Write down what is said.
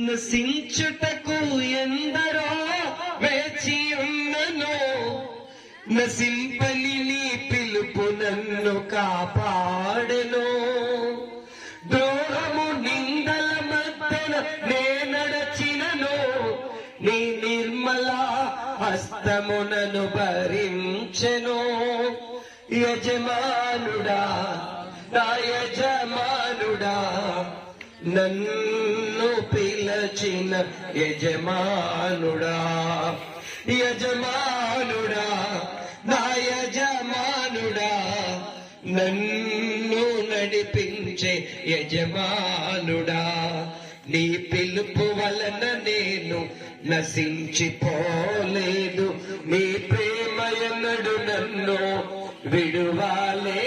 నశించుటకు ఎందరో వేచి ఉన్నను, నశింపని నీ పిలుపు నన్ను కాపాడెను. ద్రోహము నిందల మధ్యన నే నడచినను, నీ నిర్మల హస్తమునను భరించెను. యజమానుడా, నా యజమానుడా, నన్ను పిలచిన యజమానుడా, యజమానుడా, నా యజమానుడా, నన్ను నడిపించే యజమానుడా. నీ పిలుపు వలన నేను నశించిపోలేదు, నీ ప్రేమ ఎన్నడు నన్ను విడువాలే.